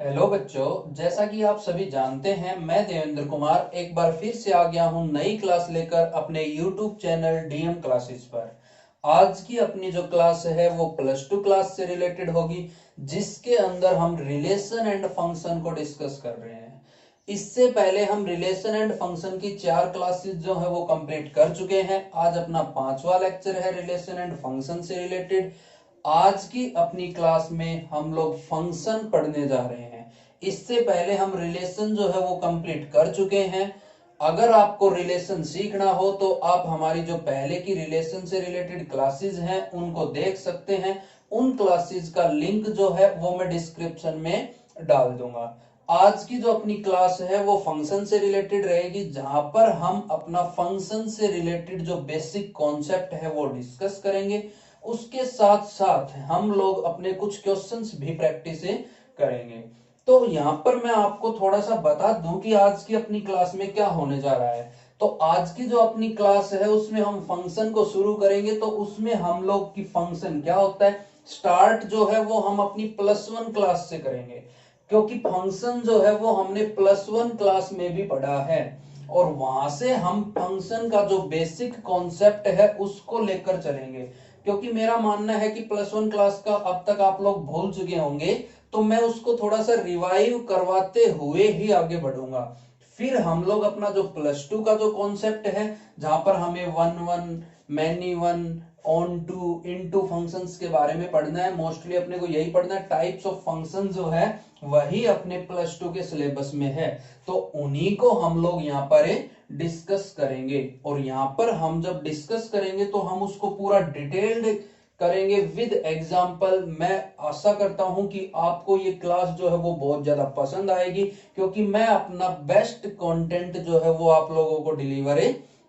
Hello बच्चों, जैसा कि आप सभी जानते हैं, मैं देवेंद्र कुमार एक बार फिर से आ गया हूं नई क्लास लेकर अपने यूट्यूब चैनल डीएम क्लासेस पर। आज की अपनी जो क्लास है वो प्लस टू क्लास से रिलेटेड होगी, जिसके अंदर हम रिलेशन एंड फंक्शन को डिस्कस कर रहे हैं। इससे पहले हम रिलेशन एंड फंक्शन की 4 क्लासेस जो है वो कंप्लीट कर चुके हैं। आज अपना 5वां लेक्चर है रिलेशन एंड फंक्शन से रिलेटेड। आज की अपनी क्लास में हम लोग फंक्शन पढ़ने जा रहे हैं। इससे पहले हम रिलेशन जो है वो कंप्लीट कर चुके हैं। अगर आपको रिलेशन सीखना हो तो आप हमारी जो पहले की रिलेशन से रिलेटेड क्लासेस हैं उनको देख सकते हैं। उन क्लासेस का लिंक जो है वो मैं डिस्क्रिप्शन में डाल दूंगा। आज की जो अपनी क्लास है वो फंक्शन से रिलेटेड रहेगी, जहां पर हम अपना फंक्शन से रिलेटेड जो बेसिक कॉन्सेप्ट है वो डिस्कस करेंगे। उसके साथ साथ हम लोग अपने कुछ क्वेश्चंस भी प्रैक्टिस करेंगे। तो यहाँ पर मैं आपको थोड़ा सा बता दूं कि आज की अपनी क्लास में क्या होने जा रहा है। तो आज की जो अपनी क्लास है उसमें हम फंक्शन को शुरू करेंगे। तो उसमें हम लोग की फंक्शन क्या होता है, स्टार्ट जो है वो हम अपनी +1 क्लास से करेंगे, क्योंकि फंक्शन जो है वो हमने +1 क्लास में भी पढ़ा है। और वहां से हम फंक्शन का जो बेसिक कॉन्सेप्ट है उसको लेकर चलेंगे, क्योंकि मेरा मानना है कि +1 क्लास का अब तक आप लोग भूल चुके होंगे। तो मैं उसको थोड़ा सा रिवाइव करवाते हुए ही आगे बढ़ूंगा। फिर हम लोग अपना जो +2 का जो कॉन्सेप्ट है, जहां पर हमें one one, many one, onto, into functions के बारे में पढ़ना है। मोस्टली अपने को यही पढ़ना है। टाइप्स ऑफ फंक्शन जो है वही अपने +2 के सिलेबस में है। तो उन्हीं को हम लोग यहाँ पर डिस्कस करेंगे। और यहाँ पर हम जब डिस्कस करेंगे तो हम उसको पूरा डिटेल्ड करेंगे विद एग्जाम्पल। मैं आशा करता हूं कि आपको ये क्लास जो है वो बहुत ज्यादा पसंद आएगी, क्योंकि मैं अपना बेस्ट कंटेंट जो है वो आप लोगों को डिलीवर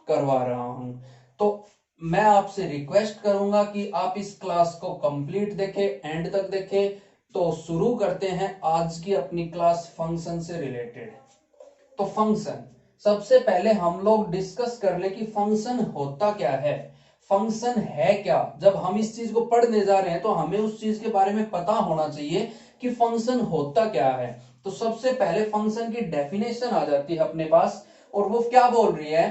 करवा रहा हूं। तो मैं आपसे रिक्वेस्ट करूंगा कि आप इस क्लास को कंप्लीट देखें, एंड तक देखें। तो शुरू करते हैं आज की अपनी क्लास फंक्शन से रिलेटेड। तो फंक्शन, सबसे पहले हम लोग डिस्कस कर ले कि फंक्शन होता क्या है, फंक्शन है क्या। जब हम इस चीज को पढ़ने जा रहे हैं तो हमें उस चीज के बारे में पता होना चाहिए कि फंक्शन होता क्या है। तो सबसे पहले फंक्शन की डेफिनेशन आ जाती है अपने पास, और वो क्या बोल रही है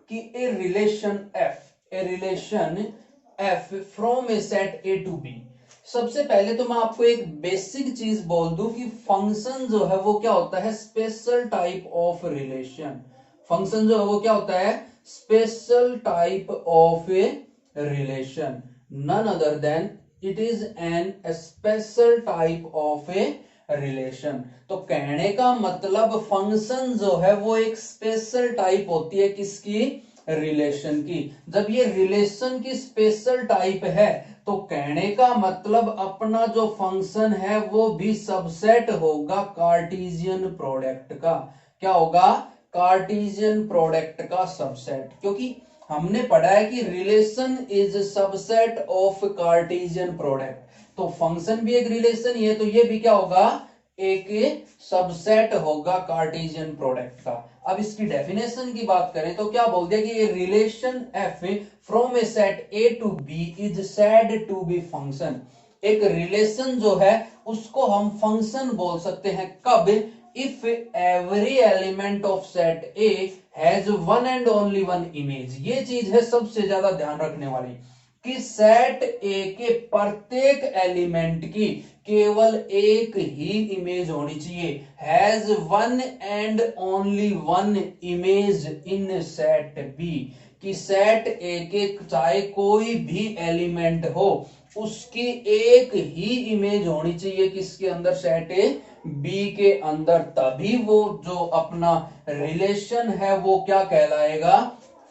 कि a relation F from a set A to B. सबसे पहले तो मैं आपको एक बेसिक चीज बोल दूं कि फंक्शन जो है वो क्या होता है, special type of relation. Function जो है वो क्या होता है, special type of a relation. None other than it is an special type of a relation. तो कहने का मतलब फंक्शन जो है वो एक स्पेशल टाइप होती है किसकी, रिलेशन की। जब ये रिलेशन की स्पेशल टाइप है तो कहने का मतलब अपना जो फंक्शन है वो भी सबसेट होगा कार्टेशियन प्रोडक्ट का। क्या होगा, कार्टेशियन प्रोडक्ट का सबसेट। क्योंकि हमने पढ़ा है कि relation is subset of Cartesian product. तो फंक्शन भी एक रिलेशन ही है, तो ये भी क्या होगा, एक सबसेट होगा कार्टेशियन प्रोडक्ट का। अब इसकी डेफिनेशन की बात करें तो क्या बोल दिया कि ये relation F from a set A to B is said to be function. एक रिलेशन जो है उसको हम फंक्शन बोल सकते हैं कब, if every element of set A has one and only one image. ये चीज है सबसे ज्यादा ध्यान रखने वाली, कि सेट ए के प्रत्येक एलिमेंट की केवल एक ही इमेज होनी चाहिए। Has one and only one image in set B, कि सेट ए के चाहे कोई भी एलिमेंट हो उसकी एक ही इमेज होनी चाहिए किसके अंदर, सेट ए बी के अंदर। तभी वो जो अपना रिलेशन है वो क्या कहलाएगा,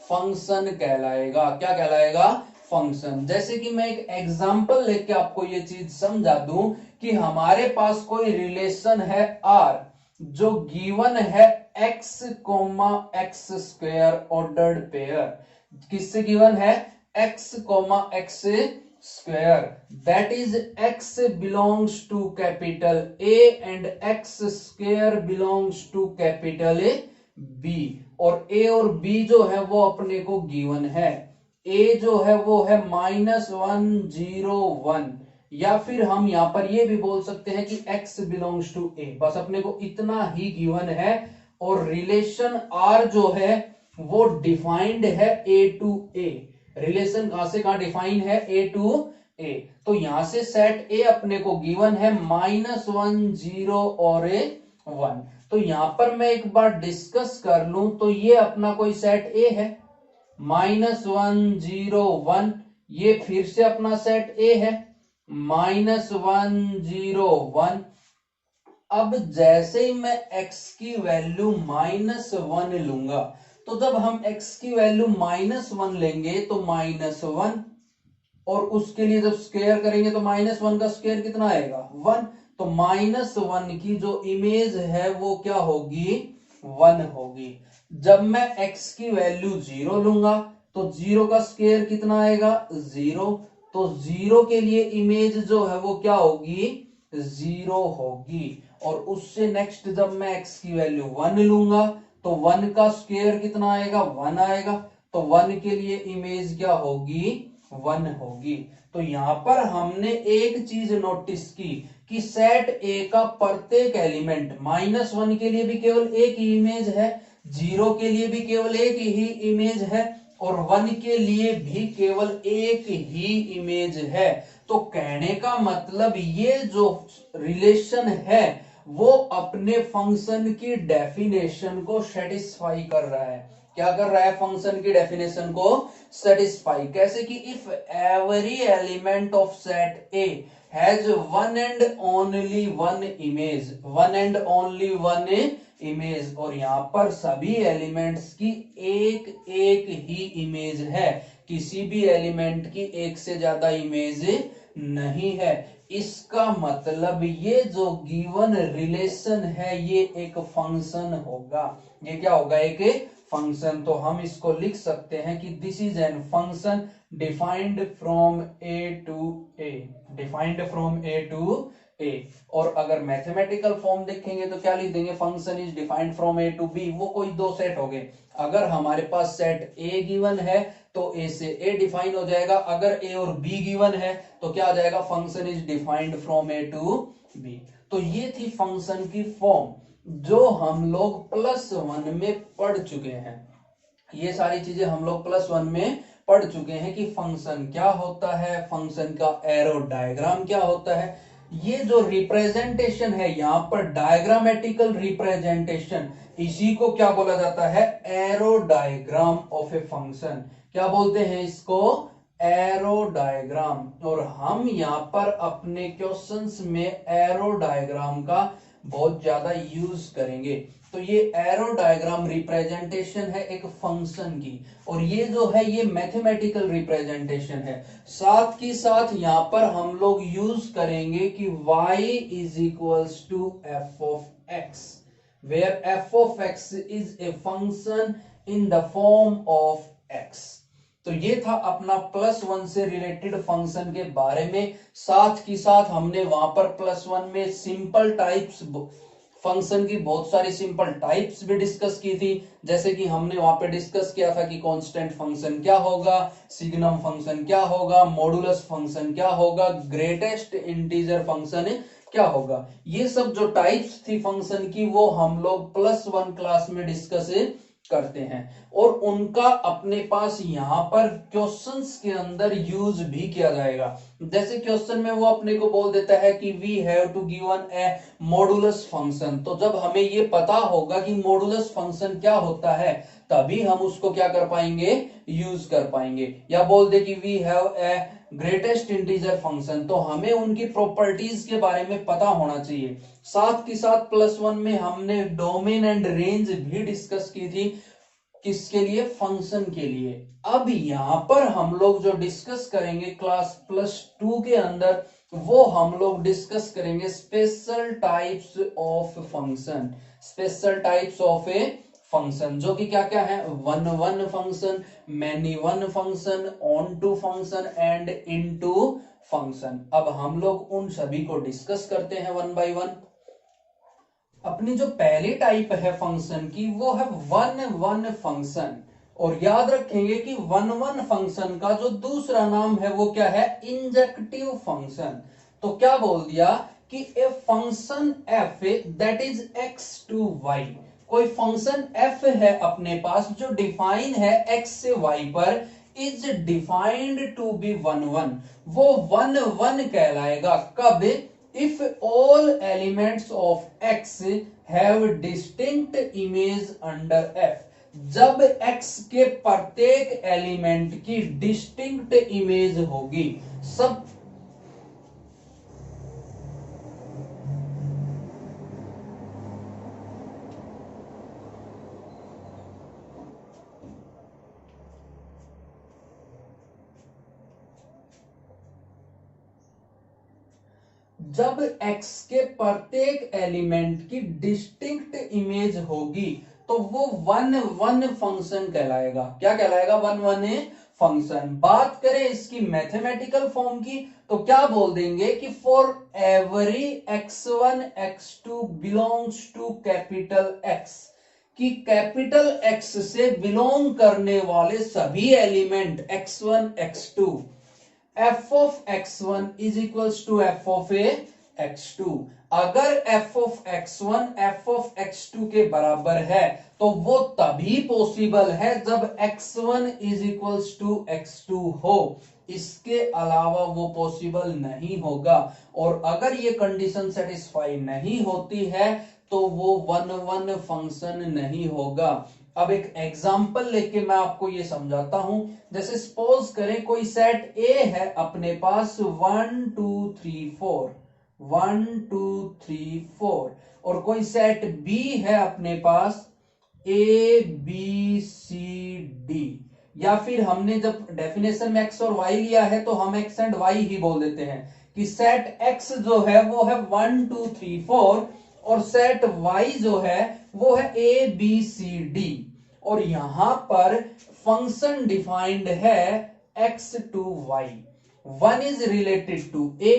फंक्शन कहलाएगा। क्या कहलाएगा, फंक्शन। जैसे कि मैं एक एग्जांपल लेके आपको ये चीज समझा दूं कि हमारे पास कोई रिलेशन है आर, जो गिवन है x comma x square ordered pair. किससे गिवन है, x comma x square, that is x belongs to capital A and x square belongs to capital B. और ए और बी जो है वो अपने को गिवन है। ए जो है वो है -1 0 1, या फिर हम यहां पर ये भी बोल सकते हैं कि x बिलोंग्स टू a। बस अपने को इतना ही गिवन है। और रिलेशन R जो है वो डिफाइंड है a टू a। रिलेशन कहां से कहां डिफाइन है, a टू a। तो यहां से सेट A अपने को गिवन है -1 0 और 1। तो यहां पर मैं एक बार डिस्कस कर लूं तो ये अपना कोई सेट A है, -1 0 1। ये फिर से अपना सेट A है, -1 0 1। अब जैसे ही मैं x की वैल्यू -1 लूंगा, तो जब हम x की वैल्यू -1 लेंगे तो -1, और उसके लिए जब स्क्वायर करेंगे तो -1 का स्क्वायर कितना आएगा, 1। तो -1 की जो इमेज है वो क्या होगी, 1 होगी। जब मैं x की वैल्यू 0 लूंगा तो 0 का स्क्वायर कितना आएगा, 0। तो 0 के लिए इमेज जो है वो क्या होगी, 0 होगी। और उससे नेक्स्ट जब मैं x की वैल्यू 1 लूंगा तो 1 का स्क्वायर कितना आएगा, 1 आएगा। तो 1 के लिए इमेज क्या होगी, 1 होगी। तो यहां पर हमने एक चीज नोटिस की कि सेट ए का प्रत्येक एलिमेंट, -1 के लिए भी केवल एक ही इमेज है, 0 के लिए भी केवल एक ही इमेज है, और 1 के लिए भी केवल एक ही इमेज है। तो कहने का मतलब ये जो रिलेशन है वो अपने फंक्शन की डेफिनेशन को सेटिस्फाई कर रहा है। क्या कर रहा है, फंक्शन की डेफिनेशन को सेटिस्फाई। कैसे कि if every element of set A has one and only one image, one and only one image, और यहां पर सभी एलिमेंट्स की एक एक ही इमेज है, किसी भी एलिमेंट की एक से ज्यादा इमेज नहीं है। इसका मतलब ये जो गिवन रिलेशन है ये एक फंक्शन होगा। ये क्या होगा, एक फंक्शन। तो हम इसको लिख सकते हैं कि this is an function defined from A to A, defined from A to A. और अगर मैथमेटिकल फॉर्म देखेंगे तो क्या लिख देंगे, function is defined from A to B. वो कोई दो सेट हो गए। अगर हमारे पास सेट ए गिवन है तो ए से ए डिफाइन हो जाएगा, अगर ए और बी गिवन है तो क्या आ जाएगा, function is defined from A to B. तो ये थी फंक्शन की फॉर्म जो हम लोग +1 में पढ़ चुके हैं। ये सारी चीजें हम लोग +1 में पढ़ चुके हैं कि फंक्शन क्या होता है, फंक्शन का एरो डायग्राम क्या होता है। ये जो रिप्रेजेंटेशन है यहां पर डायग्रामेटिकल रिप्रेजेंटेशन, इसी को क्या बोला जाता है, arrow diagram of a function. क्या बोलते हैं इसको, एरो डायग्राम। और हम यहां पर अपने क्वेश्चंस में एरो डायग्राम का बहुत ज्यादा यूज करेंगे। तो ये एरो डायग्राम रिप्रेजेंटेशन है एक फंक्शन की, और ये जो है ये मैथमेटिकल रिप्रेजेंटेशन है। साथ ही साथ यहां पर हम लोग यूज करेंगे कि y is equals to f of x, where f of x is a function in the form of x। तो ये था अपना +1 से रिलेटेड फंक्शन के बारे में। साथ ही साथ हमने वहां पर +1 में सिंपल टाइप्स, फंक्शन की बहुत सारी सिंपल टाइप्स भी डिस्कस की थी। जैसे कि हमने वहां पे डिस्कस किया था कि कांस्टेंट फंक्शन क्या होगा, सिग्नम फंक्शन क्या होगा, मॉडुलस फंक्शन क्या होगा, ग्रेटेस्ट इंटीजर फंक्शन क्या होगा। ये सब जो टाइप्स थी फंक्शन की वो हम लोग +1 क्लास में डिस्कस करते हैं, और उनका अपने पास यहां पर क्वेश्चंस के अंदर यूज भी किया जाएगा। जैसे क्वेश्चन में वो अपने को बोल देता है कि we have to given a modulus function, तो जब हमें ये पता होगा कि मॉडुलस फंक्शन क्या होता है तभी हम उसको क्या कर पाएंगे, यूज कर पाएंगे। या बोल दे कि we have a greatest integer function, तो हमें उनकी प्रॉपर्टीज के बारे में पता होना चाहिए। साथ ही साथ +1 में हमने डोमेन एंड रेंज भी डिस्कस की थी, किसके लिए, फंक्शन के लिए। अब यहां पर हम लोग जो डिस्कस करेंगे क्लास +2 के अंदर, वो हम लोग डिस्कस करेंगे special types of function, special types of a function, जो कि क्या क्या है, 1 function, many 1 function, onto function and into function. अब हम लोग उन सभी को डिस्कस करते हैं 1 बाय 1। अपनी जो पहली टाइप है फंक्शन की वो है 1 फंक्शन, और याद रखेंगे कि 1 फंक्शन का जो दूसरा नाम है वो क्या है, इंजेक्टिव फंक्शन। तो क्या बोल दिया कि a function f that is x to y, कोई फंक्शन एफ है अपने पास जो डिफाइन है एक्स से वाई पर, is defined to be one one, वो वन वन कहलाएगा कब, if all elements of x have distinct image under f, जब x के प्रत्येक एलिमेंट की डिस्टिंक्ट इमेज होगी। सब जब x के प्रत्येक एलिमेंट की डिस्टिंक्ट इमेज होगी तो वो वन वन फंक्शन कहलाएगा। क्या कहलाएगा? One one function. बात करें इसकी मैथमेटिकल फॉर्म की तो क्या बोल देंगे कि for every x1 x2 belongs to capital X, कि कैपिटल X से बिलोंग करने वाले सभी element x1 x2, f of x1 is equals to f of x2। अगर f of x1 f of x2 के बराबर है तो वो तभी पॉसिबल है जब x1 is equals to x2 हो, इसके अलावा वो पॉसिबल नहीं होगा। और अगर ये कंडीशन सेटिस्फाई नहीं होती है तो वो वन वन फंक्शन नहीं होगा। अब एक एग्जांपल लेके मैं आपको ये समझाता हूं। जैसे सपोज करें कोई सेट ए है अपने पास 1 2 3 4 1 2 3 4, और कोई सेट बी है अपने पास ए बी सी डी, या फिर हमने जब डेफिनेशन में एक्स और वाई लिया है तो हम एक्स एंड वाई ही बोल देते हैं कि सेट एक्स जो है वो है 1 2 3 4 और सेट वाई जो है वो है ए बी सी डी, और यहां पर फंक्शन डिफाइंड है x to y. One is related to a,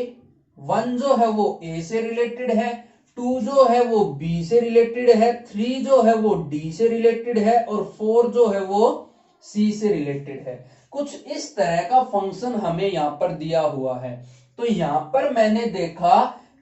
one जो है वो ए से रिलेटेड है, टू जो है वो बी से रिलेटेड है, थ्री जो है वो डी से रिलेटेड है, और फोर जो है वो सी से रिलेटेड है। कुछ इस तरह का फंक्शन हमें यहां पर दिया हुआ है। तो यहां पर मैंने देखा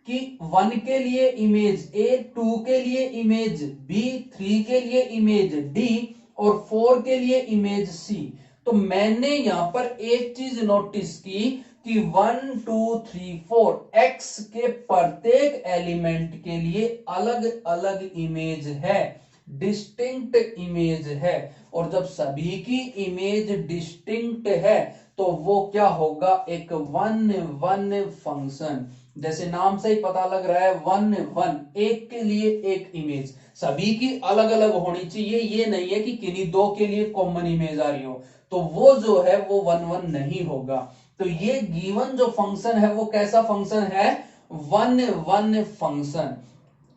कि 1 के लिए इमेज ए, 2 के लिए इमेज बी, 3 के लिए इमेज डी और 4 के लिए इमेज सी। तो मैंने यहां पर एक चीज नोटिस की कि 1 2 3 4 एक्स के प्रत्येक एलिमेंट के लिए अलग अलग इमेज है, डिस्टिंक्ट इमेज है, और जब सभी की इमेज डिस्टिंक्ट है तो वो क्या होगा? एक वन वन फंक्शन। जैसे नाम से ही पता लग रहा है वन वन, एक के लिए एक इमेज, सभी की अलग अलग होनी चाहिए, ये नहीं है कि किन्हीं दो के लिए कॉमन इमेज आ रही हो, तो वो जो है वो वन वन नहीं होगा। तो ये गिवन जो फंक्शन है वो कैसा फंक्शन है? One one function.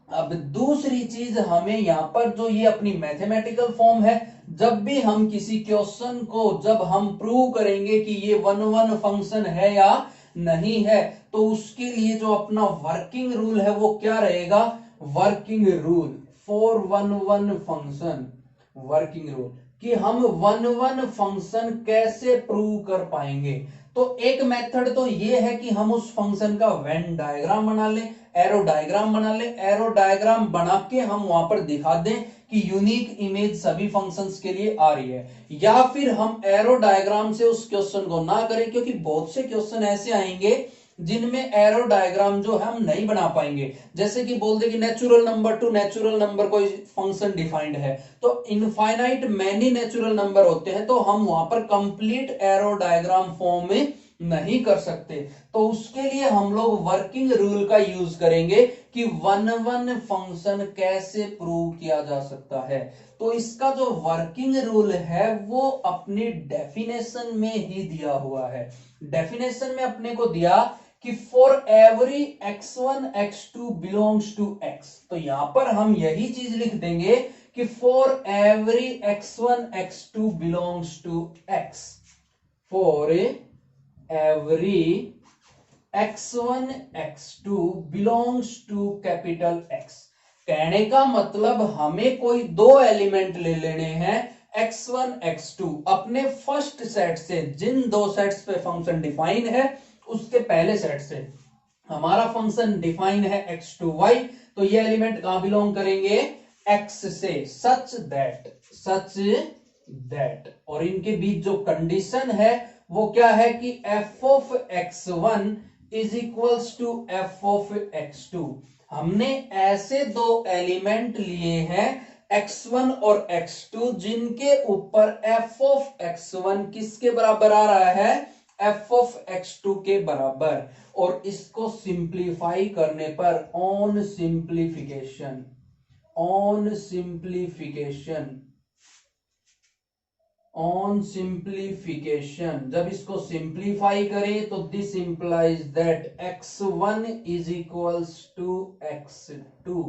अब दूसरी चीज हमें यहां पर जो ये अपनी मैथमेटिकल फॉर्म है, जब भी हम किसी क्वेश्चन को जब हम प्रूव करेंगे कि ये वन वन फंक्शन है या नहीं है, तो उसके लिए जो अपना वर्किंग रूल है वो क्या रहेगा? Working rule for one one function, working rule कि हम वन वन फंक्शन कैसे प्रूव कर पाएंगे। तो एक मेथड तो ये है कि हम उस फंक्शन का वेन डायग्राम बना लें, एरो डायग्राम बना लें, एरो डायग्राम बना के हम वहां पर दिखा दें कि यूनिक इमेज सभी फंक्शंस के लिए आ रही है, या फिर हम एरो डायग्राम से उस क्वेश्चन को ना करें, क्योंकि बहुत से क्वेश्चन ऐसे आएंगे जिनमें एरो डायग्राम जो है हम नहीं बना पाएंगे। जैसे कि बोल दे कि natural number two natural number कोई फंक्शन डिफाइंड है, तो इनफाइनाइट मैनी नेचुरल नंबर होते हैं, तो हम वहां पर कंप्लीट एरो डायग्राम फॉर्म में नहीं कर सकते। तो उसके लिए हम लोग वर्किंग रूल का यूज करेंगे कि वन वन फंक्शन कैसे प्रूव किया जा सकता है। तो इसका जो वर्किंग रूल है वो अपनी डेफिनेशन में ही दिया हुआ है। डेफिनेशन में अपने को दिया कि for every x1 x2 belongs to x, तो यहां पर हम यही चीज लिख देंगे कि for every x1 x2 belongs to x, for every x1 x2 belongs to capital X। कहने का मतलब हमें कोई दो एलिमेंट ले लेने हैं x1 x2 अपने फर्स्ट सेट से, जिन दो सेट्स पे फंक्शन डिफाइन है उसके पहले सेट से। हमारा फंक्शन डिफाइन है x टू y, तो ये एलिमेंट कहां बिलोंग करेंगे, x से, सच दैट और इनके बीच जो कंडीशन है वो क्या है कि f of x1 is equals to f of x2। हमने ऐसे दो एलिमेंट लिए हैं x1 और x2 जिनके ऊपर f ऑफ x1 किसके बराबर आ रहा है, f ऑफ x2 के बराबर, और इसको सिंप्लीफाई करने पर ऑन सिंप्लीफिकेशन जब इसको सिंप्लीफाई करें तो this implies that x1 is equals to x2।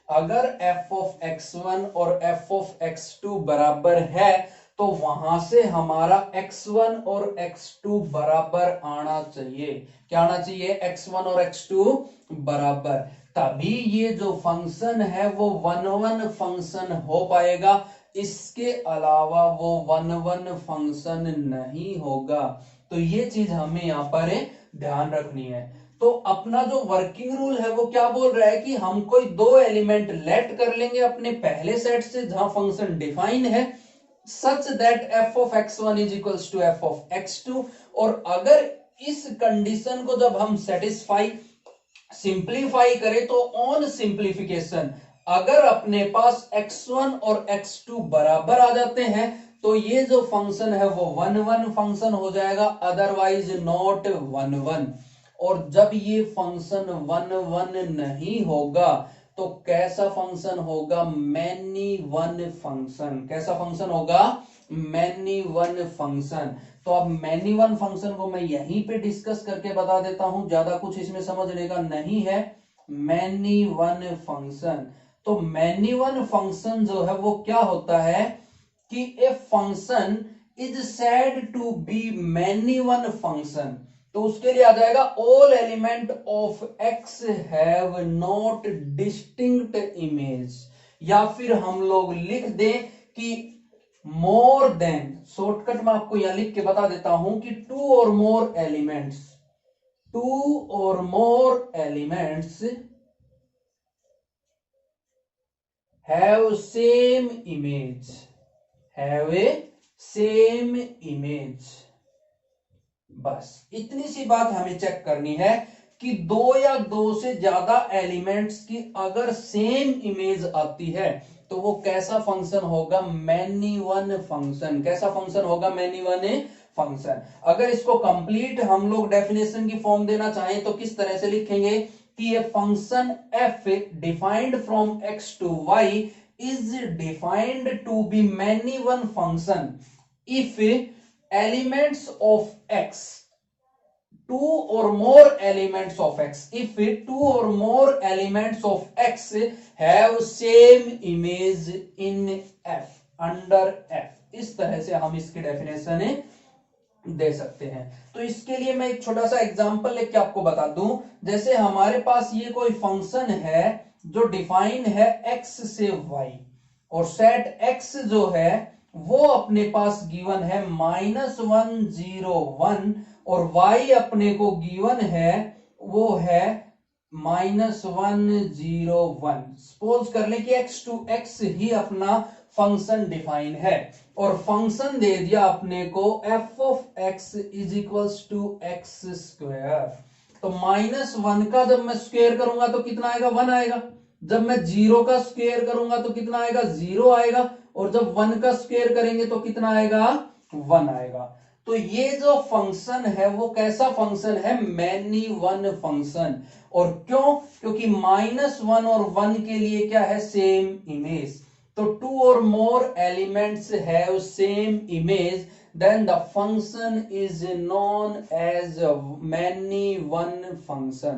अगर f ऑफ x1 और f ऑफ x2 बराबर है तो वहां से हमारा x1 और x2 बराबर आना चाहिए। क्या आना चाहिए, x1 और x2 बराबर, तभी ये जो फंक्शन है वो 1-1 फंक्शन हो पाएगा। इसके अलावा वो 1-1 फंक्शन नहीं होगा। तो ये चीज हमें यहां पर ध्यान रखनी है। तो अपना जो वर्किंग रूल है वो क्या बोल रहा है कि हम कोई दो एलिमेंट लेट कर लेंगे अपने पहले सेट से जहां फंक्शन डिफाइन है, such that f of x1 is equals to f of x2, और अगर इस कंडीशन को जब हम सेटिस्फाई सिंप्लीफाई करें तो ऑन सिंप्लीफिकेशन अगर अपने पास x1 और x2 बराबर आ जाते हैं तो ये जो फंक्शन है वो 1-1 फंक्शन हो जाएगा, अदरवाइज नॉट 1-1। और जब ये फंक्शन 1-1 नहीं होगा तो कैसा फंक्शन होगा, मैनी वन फंक्शन। कैसा फंक्शन होगा, मैनी वन फंक्शन। तो अब मैनी वन फंक्शन को मैं यहीं पे डिस्कस करके बता देता हूं, ज्यादा कुछ इसमें समझने का नहीं है। मैनी वन फंक्शन, तो मैनी वन फंक्शन जो है वो क्या होता है कि a function is said to be many one function. तो उसके लिए आ जाएगा all element of x have not distinct image, या फिर हम लोग लिख दें कि मोर देन, शॉर्टकट में आपको यहां लिख के बता देता हूं कि टू और more elements have same image. बस इतनी सी बात हमें चेक करनी है कि दो या दो से ज्यादा एलिमेंट्स की अगर सेम इमेज आती है तो वो कैसा फंक्शन होगा, मैनी वन फंक्शन। कैसा फंक्शन होगा, मैनी वन फंक्शन। अगर इसको कंप्लीट हम लोग डेफिनेशन की फॉर्म देना चाहें तो किस तरह से लिखेंगे कि ये function f defined from x to y is defined to be many one function if elements of x, two or more elements of x, if two or more elements of x have same image in f, under f, इस तरह से हम इसकी definition दे सकते हैं। तो इसके लिए मैं एक छोटा सा एग्जांपल लेके आपको बता दूं, जैसे हमारे पास ये कोई फंक्शन है जो डिफाइन है x से y, और सेट x जो है वो अपने पास गिवन है -1 0 1, और y अपने को गिवन है वो है -1 0 1। सपोज कर ले कि x टू x ही अपना फंक्शन डिफाइन है, और फंक्शन दे दिया अपने को f of x is equals to x square. तो -1 का जब मैं स्क्वायर करूंगा तो कितना आएगा, 1 आएगा। जब मैं 0 का स्क्वायर करूंगा तो कितना आएगा, 0 आएगा। और जब 1 का स्क्वायर करेंगे तो कितना आएगा, 1 आएगा। तो ये जो फंक्शन है वो कैसा फंक्शन है, मैनी वन फंक्शन। और क्यों, क्योंकि -1 और 1 के लिए क्या है, सेम इमेज। तो टू और more elements have same image, then the function is known as many one function।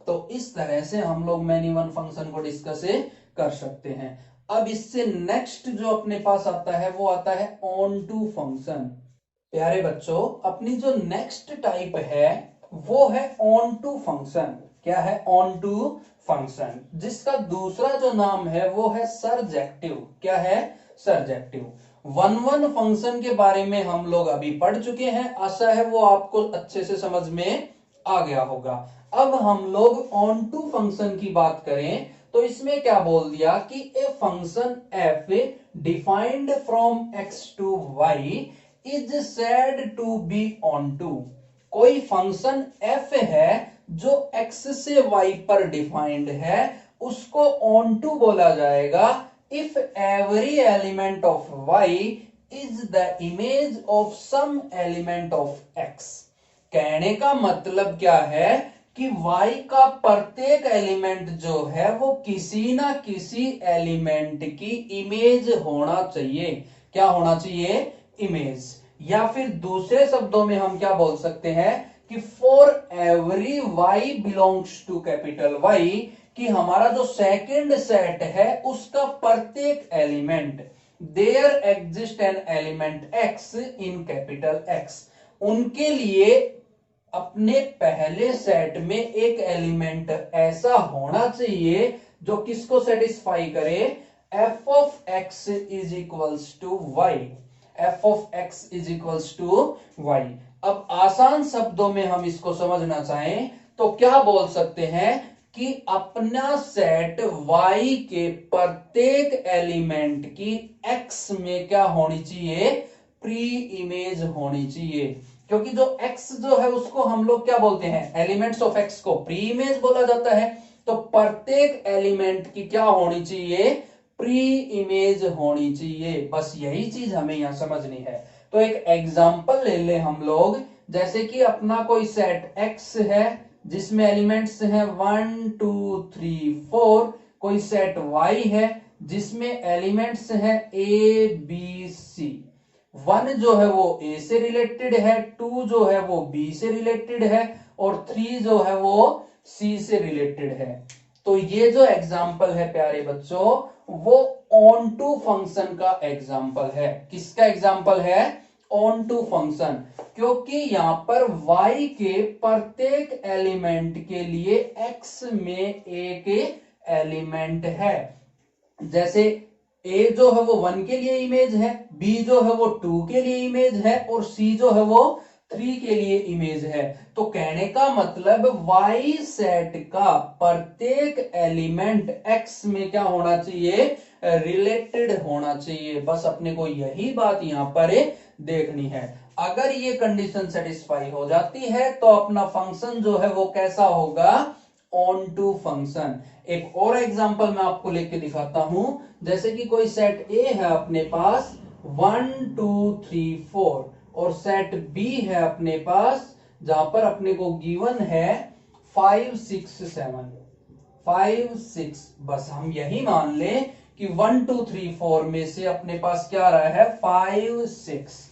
तो इस तरह से हम लोग many one function को डिस्कस कर सकते हैं। अब इससे नेक्स्ट जो अपने पास आता है वो आता है ऑन टू फंक्शन। प्यारे बच्चों, अपनी जो नेक्स्ट टाइप है वो है ऑन टू फंक्शन। क्या है, ऑन टू फंक्शन, जिसका दूसरा जो नाम है वो है सरजेक्टिव। क्या है, सरजेक्टिव। 1-1 फंक्शन के बारे में हम लोग अभी पढ़ चुके हैं, आशा है वो आपको अच्छे से समझ में आ गया होगा। अब हम लोग ऑन टू फंक्शन की बात करें तो इसमें क्या बोल दिया कि a function f defined from x to y is said to be onto. कोई फंक्शन एफ है जो एक्स से वाई पर डिफाइंड है, उसको ऑन टू बोला जाएगा if every element of y is the image of some element of x. कहने का मतलब क्या है कि y का प्रत्येक एलिमेंट जो है वो किसी ना किसी एलिमेंट की इमेज होना चाहिए। क्या होना चाहिए? इमेज। या फिर दूसरे शब्दों में हम क्या बोल सकते हैं कि for every y belongs to capital Y, कि हमारा जो सेकंड सेट है उसका प्रत्येक element there exist an element x in capital X, उनके लिए अपने पहले सेट में एक एलिमेंट ऐसा होना चाहिए जो किसको सेटिस्फाई करे? F of x is equals to y. F of x is equals to y. अब आसान शब्दों में हम इसको समझना चाहें तो क्या बोल सकते हैं कि अपना सेट y के प्रत्येक एलिमेंट की x में क्या होनी चाहिए? प्री इमेज होनी चाहिए। क्योंकि जो x जो है उसको हम लोग क्या बोलते हैं? एलिमेंट्स ऑफ x को प्री इमेज बोला जाता है। तो प्रत्येक एलिमेंट की क्या होनी चाहिए? प्री इमेज होनी चाहिए। बस यही चीज हमें यहां समझनी है। तो एक एग्जांपल ले ले हम लोग, जैसे कि अपना कोई सेट x है जिसमें एलिमेंट्स हैं 1 2 3 4। कोई सेट y है जिसमें एलिमेंट्स हैं a b c। 1 जो है वो a से रिलेटेड है, 2 जो है वो b से रिलेटेड है और 3 जो है वो c से रिलेटेड है। तो ये जो एग्जाम्पल है प्यारे बच्चों, वो ऑन टू फंक्शन का एग्जाम्पल है। किसका एग्जाम्पल है? Onto function. क्योंकि यहां पर y के प्रत्येक एलिमेंट के लिए x में एक एलिमेंट है। जैसे a जो है वो 1 के लिए इमेज है, b जो है वो 2 के लिए इमेज है और c जो है वो 3 के लिए इमेज है। तो कहने का मतलब y सेट का प्रत्येक एलिमेंट x में क्या होना चाहिए? रिलेटेड होना चाहिए। बस अपने को यही बात यहां पर देखनी है। अगर ये कंडीशन सेटिस्फाई हो जाती है तो अपना फंक्शन जो है वो कैसा होगा? Onto function. एक और एग्जांपल मैं आपको लेके दिखाता हूं। जैसे कि कोई सेट ए है अपने पास 1 2 3 4 और सेट बी है अपने पास जहां पर अपने को गिवन है 5 6 7 5 6। बस हम यही मान लें कि 1 2 3 4 में से अपने पास क्या रहा है? 5 6।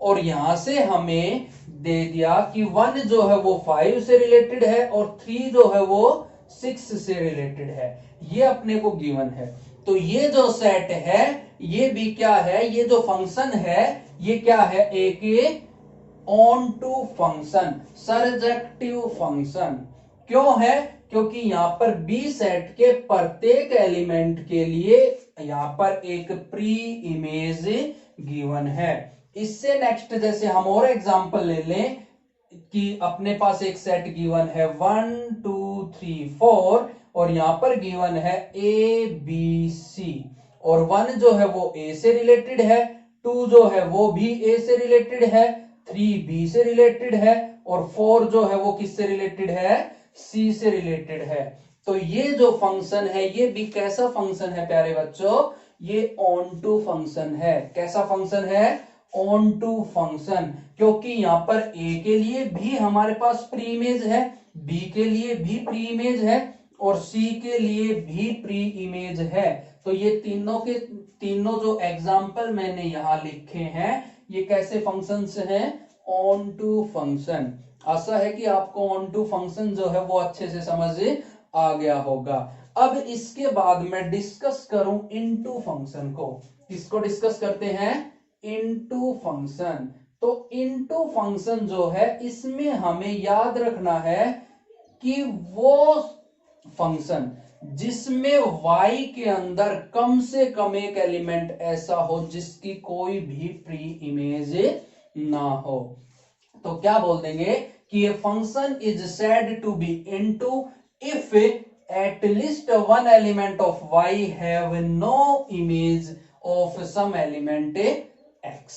और यहां से हमें दे दिया कि 1 जो है वो 5 से रिलेटेड है और 3 जो है वो 6 से रिलेटेड है। ये अपने को गिवन है। तो ये जो सेट है ये भी क्या है? ये जो फंक्शन है ये क्या है? एक ऑन टू फंक्शन, सरजेक्टिव फंक्शन। क्यों है? क्योंकि यहां पर बी सेट के प्रत्येक एलिमेंट के लिए यहां पर एक प्री इमेज गिवन है। इससे नेक्स्ट जैसे हम और एग्जांपल ले लें कि अपने पास एक सेट गिवन है 1 2 3 4 और यहां पर गिवन है ए बी सी। और 1 जो है वो ए से रिलेटेड है, 2 जो है वो भी ए से रिलेटेड है, 3 बी से रिलेटेड है और 4 जो है वो किससे रिलेटेड है? सी से रिलेटेड है। तो ये जो फंक्शन है ये भी कैसा फंक्शन है प्यारे बच्चों? ये ऑन टू फंक्शन है। कैसा फंक्शन है? Onto function. क्योंकि यहां पर ए के लिए भी हमारे पास प्री इमेज है, बी के लिए भी प्री इमेज है और सी के लिए भी प्री इमेज है। तो ये तीनों जो एग्जाम्पल मैंने यहां लिखे हैं ये कैसे फंक्शंस हैं? On to function. आशा है कि आपको ऑन टू फंक्शन जो है वो अच्छे से समझ आ गया होगा। अब इसके बाद मैं डिस्कस करूं इनटू फंक्शन को। किसको डिस्कस करते हैं? Into function. तो इनटू फंक्शन जो है इसमें हमें याद रखना है कि वो फंक्शन जिसमें y के अंदर कम से कम एक एलिमेंट ऐसा हो जिसकी कोई भी प्री इमेज ना हो। तो क्या बोल देंगे कि a function is said to be into if at least one element of y have no image of some element x,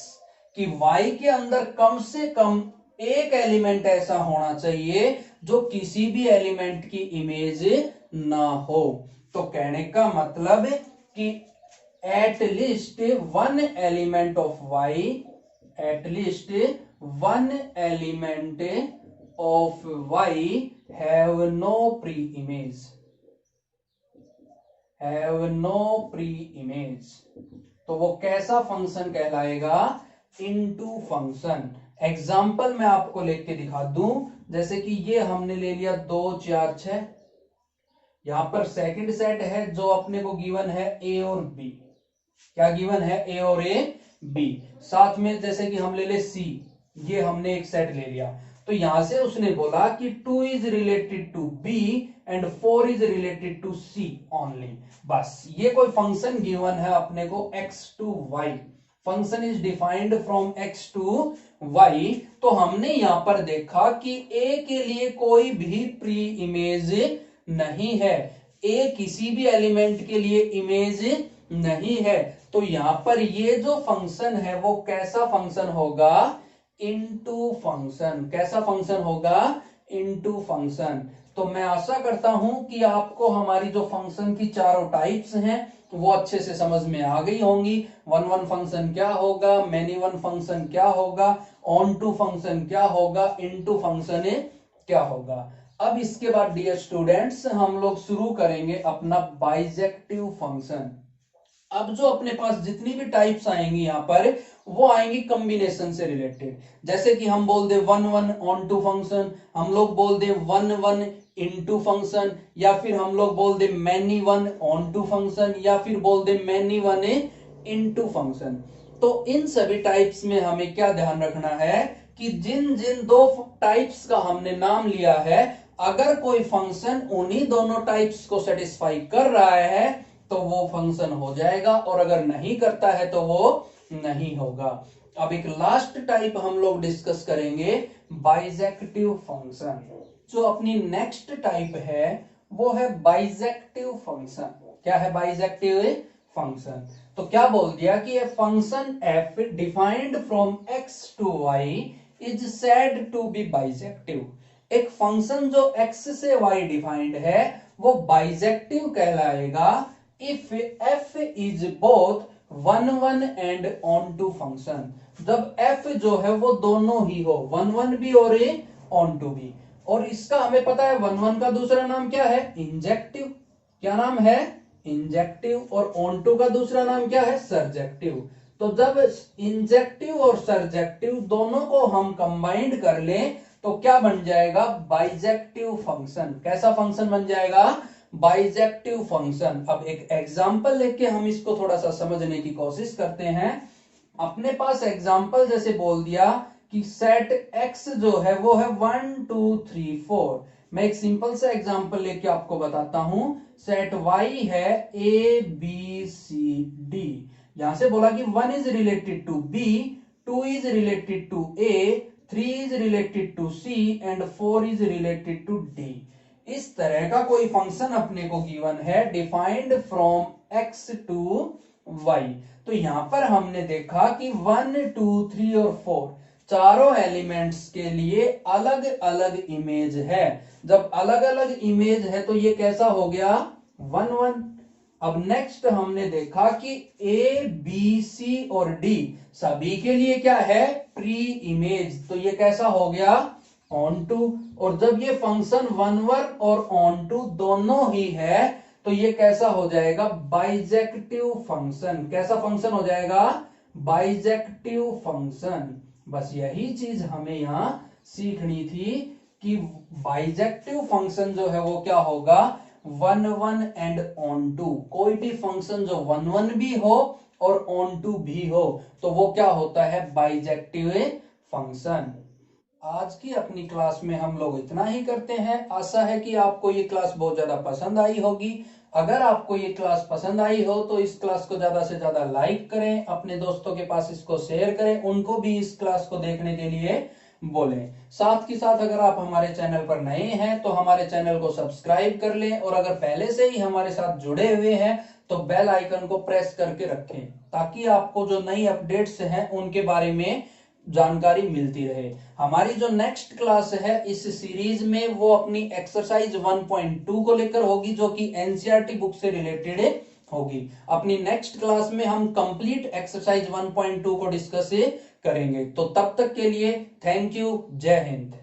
कि y के अंदर कम से कम एक एलिमेंट ऐसा होना चाहिए जो किसी भी एलिमेंट की इमेज ना हो। तो कहने का मतलब कि at least one element of y, at least one element of y have no pre image, have no pre image. तो वो कैसा फंक्शन कहलाएगा? Into function. एग्जाम्पल मैं आपको लिख के दिखा दूं, जैसे कि ये हमने ले लिया 2 4 6, यहां पर सेकंड सेट है जो अपने को गिवन है ए और बी। क्या गिवन है? ए और ए बी। साथ में जैसे कि हम ले ले सी, ये हमने एक सेट ले लिया। तो यहां से उसने बोला कि 2 is related to B and 4 is related to C only. बस ये कोई फंक्शन गिवन है अपने को x to y, function is defined from x to y। तो हमने यहां पर देखा कि a के लिए कोई भी प्री इमेज नहीं है, a किसी भी एलिमेंट के लिए इमेज नहीं है। तो यहां पर ये जो फंक्शन है वो कैसा फंक्शन होगा? Into function. कैसा फंक्शन होगा? Into function. तो मैं आशा करता हूं कि आपको हमारी जो फंक्शन की चारों टाइप्स हैं वो अच्छे से समझ में आ गई होंगी। वन वन फंक्शन क्या होगा, मैनी वन फंक्शन क्या होगा, ऑन टू फंक्शन क्या होगा, इनटू फंक्शन क्या होगा। अब इसके बाद डियर स्टूडेंट्स हम लोग शुरू करेंगे अपना बाइजेक्टिव फंक्शन। अब जो अपने पास जितनी भी टाइप्स आएंगी यहां पर वो आएंगी कॉम्बिनेशन से रिलेटेड। जैसे कि हम बोल दे 1 1 ऑन टू फंक्शन, हम लोग बोल दे 1 1 इनटू फंक्शन, या फिर हम लोग बोल दे many one onto function, या फिर बोल दे मैनी वन इनटू फंक्शन। तो इन सभी टाइप्स में हमें क्या ध्यान रखना है कि जिन जिन दो टाइप्स का हमने नाम लिया है, अगर कोई फंक्शन उन्हीं दोनों टाइप्स को सेटिस्फाई कर रहा है तो वो फंक्शन हो जाएगा, और अगर नहीं करता है तो वो नहीं होगा। अब एक लास्ट टाइप हम लोग डिस्कस करेंगे, बाइजेक्टिव फंक्शन। जो अपनी नेक्स्ट टाइप है वो है बाइजेक्टिव फंक्शन। क्या है बाइजेक्टिव फंक्शन? तो क्या बोल दिया कि a function f defined from x to y is said to be bijective. एक फंक्शन जो x से y डिफाइंड है वो बाइजेक्टिव कहलाएगा if f is both 1 1 and onto function. जब f जो है वो दोनों ही हो, 1 1 भी और ऑन टू भी। और इसका हमें पता है 1 1 का दूसरा नाम क्या है? इंजेक्टिव। क्या नाम है? इंजेक्टिव। और ऑन टू का दूसरा नाम क्या है? सरजेक्टिव। तो जब इंजेक्टिव और सरजेक्टिव दोनों को हम कंबाइंड कर लें तो क्या बन जाएगा? Bijective function. कैसा फंक्शन बन जाएगा? Bijective function. अब एक एग्जांपल लेके हम इसको थोड़ा सा समझने की कोशिश करते हैं। अपने पास एग्जांपल जैसे बोल दिया कि सेट x जो है वो है 1 2 3 4। मैं एक सिंपल सा एग्जांपल लेके आपको बताता हूं। सेट y है a b c d। यहां से बोला कि 1 is related to b, 2 is related to a, 3 is related to c and 4 is related to d। इस तरह का कोई फंक्शन अपने को गिवन है defined from x to y। तो यहां पर हमने देखा कि 1 2 3 और 4 चारों एलिमेंट्स के लिए अलग अलग इमेज है। जब अलग अलग इमेज है तो ये कैसा हो गया? 1 1। अब नेक्स्ट हमने देखा कि A, B, C और D सभी के लिए क्या है? Pre image. तो ये कैसा हो गया? Onto. और जब ये फंक्शन 1 1 और ऑन टू दोनों ही है तो ये कैसा हो जाएगा? Bijective function. कैसा फंक्शन हो जाएगा? Bijective function. बस यही चीज हमें यहां सीखनी थी कि बाइजेक्टिव फंक्शन जो है वो क्या होगा? 1 1 एंड ऑन टू। कोई भी फंक्शन जो 1 1 भी हो और ऑन टू भी हो तो वो क्या होता है? Bijective function. आज की अपनी क्लास में हम लोग इतना ही करते हैं। आशा है कि आपको ये क्लास बहुत ज्यादा पसंद आई होगी। अगर आपको ये क्लास पसंद आई हो तो इस क्लास को ज्यादा से ज्यादा लाइक करें, अपने दोस्तों के पास इसको शेयर करें, उनको भी इस क्लास को देखने के लिए बोलें। साथ के साथ अगर आप हमारे चैनल पर नए हैं तो हमारे चैनल को सब्सक्राइब कर लें, और अगर पहले से ही हमारे साथ जुड़े हुए हैं तो बेल आइकन को प्रेस करके रखें, ताकि आपको जो नई अपडेट्स हैं उनके बारे में जानकारी मिलती रहे। हमारी जो नेक्स्ट क्लास है इस सीरीज में वो अपनी एक्सरसाइज 1.2 को लेकर होगी, जो कि एनसीईआरटी बुक से रिलेटेड होगी। अपनी नेक्स्ट क्लास में हम कंप्लीट एक्सरसाइज 1.2 को डिस्कस करेंगे। तो तब तक के लिए थैंक यू, जय हिंद।